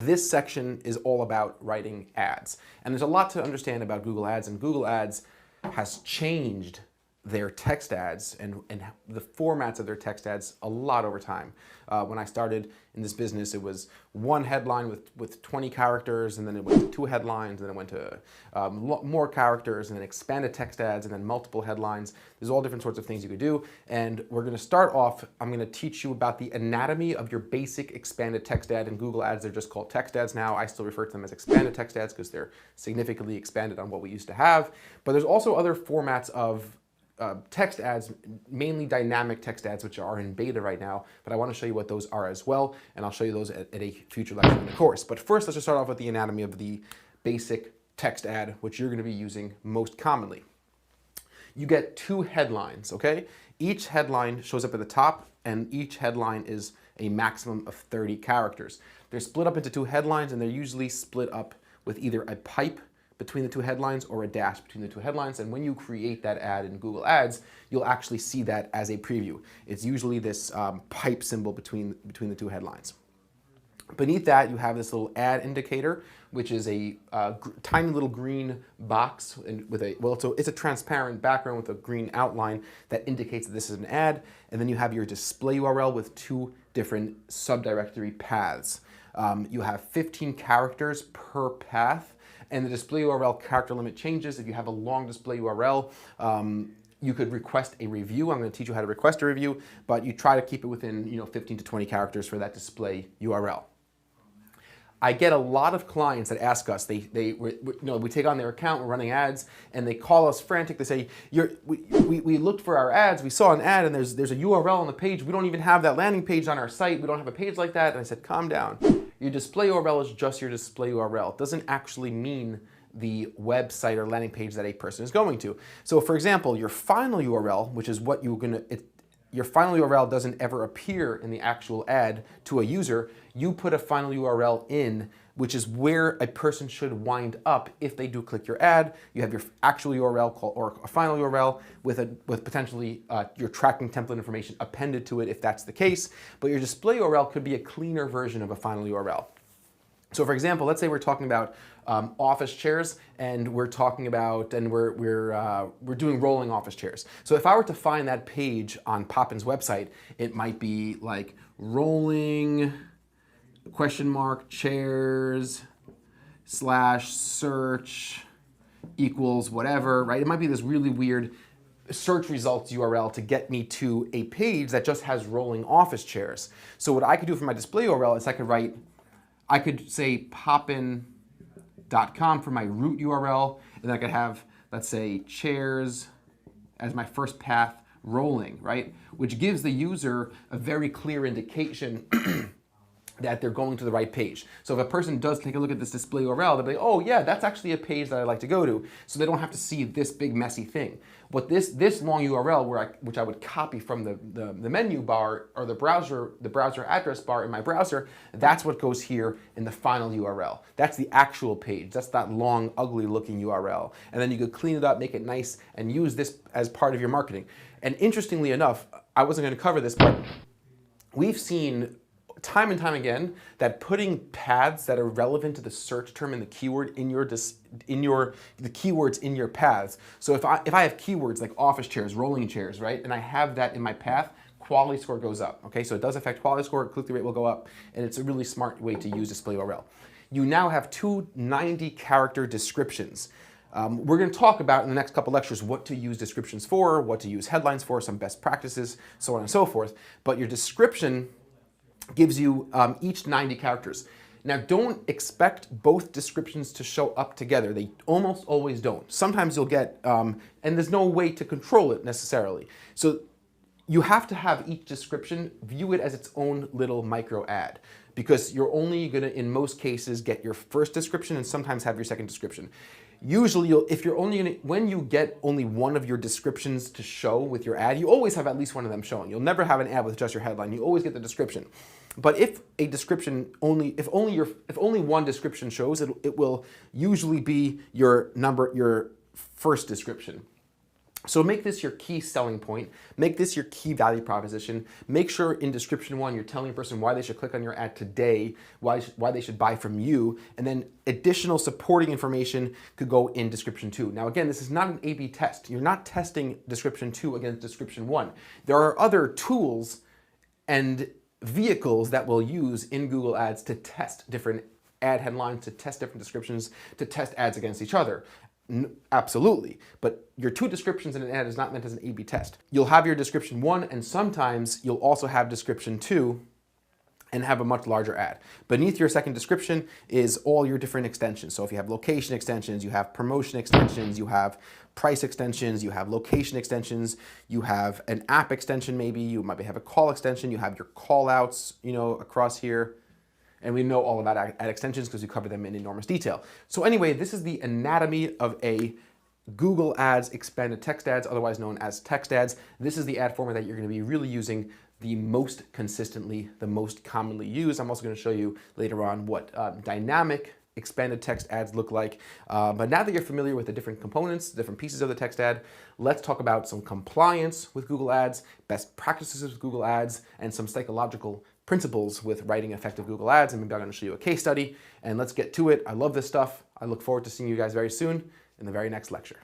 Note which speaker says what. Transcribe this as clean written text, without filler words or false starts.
Speaker 1: This section is all about writing ads. And there's a lot to understand about Google Ads, and Google Ads has changed their text ads and the formats of their text ads a lot over time. When I started in this business, it was one headline with 20 characters, and then it went to 2 headlines, and then it went to more characters, and then expanded text ads, and then multiple headlines. There's all different sorts of things you could do. And we're gonna start off, I'm gonna teach you about the anatomy of your basic expanded text ad. In Google Ads, they're just called text ads now. I still refer to them as expanded text ads because they're significantly expanded on what we used to have. But there's also other formats of text ads, mainly dynamic text ads, which are in beta right now, but I want to show you what those are as well, and I'll show you those at a future lecture in the course. But first, let's just start off with the anatomy of the basic text ad, which you're going to be using most commonly. You get 2 headlines, okay? Each headline shows up at the top, and each headline is a maximum of 30 characters. They're split up into 2 headlines, and they're usually split up with either a pipe between the 2 headlines or a dash between the 2 headlines. And when you create that ad in Google Ads, you'll actually see that as a preview. It's usually this pipe symbol between the 2 headlines. Beneath that, you have this little ad indicator, which is a tiny little green box with it's a transparent background with a green outline that indicates that this is an ad. And then you have your display URL with 2 different subdirectory paths. You have 15 characters per path. And the display URL character limit changes. If you have a long display URL, you could request a review. I'm going to teach you how to request a review, but you try to keep it within 15 to 20 characters for that display URL. I get a lot of clients that ask us, we take on their account, we're running ads, and they call us frantic. They say, we looked for our ads, we saw an ad, and there's a URL on the page. We don't even have that landing page on our site. We don't have a page like that. And I said, calm down. Your display URL is just your display URL. It doesn't actually mean the website or landing page that a person is going to. So for example, your final URL, which is what your final URL doesn't ever appear in the actual ad to a user. You put a final URL in, which is where a person should wind up if they do click your ad. You have your actual URL or a final URL with potentially your tracking template information appended to it if that's the case. But your display URL could be a cleaner version of a final URL. So for example, let's say we're talking about office chairs, and we're talking about, and we're doing rolling office chairs. So if I were to find that page on Poppin's website, it might be like rolling chairs /search equals whatever, right? It might be this really weird search results URL to get me to a page that just has rolling office chairs. So what I could do for my display URL is I could say poppin.com for my root URL, and then I could have, let's say, chairs as my first path rolling, right? Which gives the user a very clear indication that they're going to the right page. So if a person does take a look at this display URL, they'll be like, oh yeah, that's actually a page that I'd like to go to. So they don't have to see this big messy thing. But this long URL, which I would copy from the menu bar or the browser address bar in my browser, that's what goes here in the final URL. That's the actual page. That's that long, ugly looking URL. And then you could clean it up, make it nice, and use this as part of your marketing. And interestingly enough, I wasn't going to cover this, but we've seen time and time again that putting paths that are relevant to the search term and the keyword the keywords in your paths. So if I have keywords like office chairs, rolling chairs, right, and I have that in my path, quality score goes up. Okay, so it does affect quality score, click-through rate will go up, and it's a really smart way to use display URL. You now have 2 90-character descriptions. We're going to talk about in the next couple lectures what to use descriptions for, what to use headlines for, some best practices, so on and so forth. But your description gives you each 90 characters. Now don't expect both descriptions to show up together. They almost always don't. Sometimes you'll get, and there's no way to control it necessarily. So you have to have each description, view it as its own little micro ad, because you're only gonna, in most cases, get your first description and sometimes have your second description. Usually, when you get only one of your descriptions to show with your ad, you always have at least one of them showing. You'll never have an ad with just your headline. You always get the description. But if if only one description shows, it will usually be your first description. So make this your key selling point, make this your key value proposition. Make sure in description 1 you're telling a person why they should click on your ad today, why they should buy from you, and then additional supporting information could go in description 2. Now again, this is not an A/B test. You're not testing description 2 against description 1. There are other tools and vehicles that we'll use in Google Ads to test different ad headlines, to test different descriptions, to test ads against each other. Absolutely, but your 2 descriptions in an ad is not meant as an A/B test. You'll have your description 1, and sometimes you'll also have description 2 and have a much larger ad. Beneath your second description is all your different extensions. So if you have location extensions, you have promotion extensions, you have price extensions, you have location extensions, you have an app extension maybe, you might have a call extension, you have your call outs, across here. And we know all about ad extensions because we cover them in enormous detail. So anyway, this is the anatomy of a Google Ads expanded text ads, otherwise known as text ads. This is the ad format that you're going to be really using the most consistently, the most commonly used. I'm also going to show you later on what dynamic expanded text ads look like. But now that you're familiar with the different components, different pieces of the text ad, let's talk about some compliance with Google Ads, best practices with Google Ads, and some psychological principles with writing effective Google Ads. And maybe I'm going to show you a case study, and let's get to it. I love this stuff. I look forward to seeing you guys very soon in the very next lecture.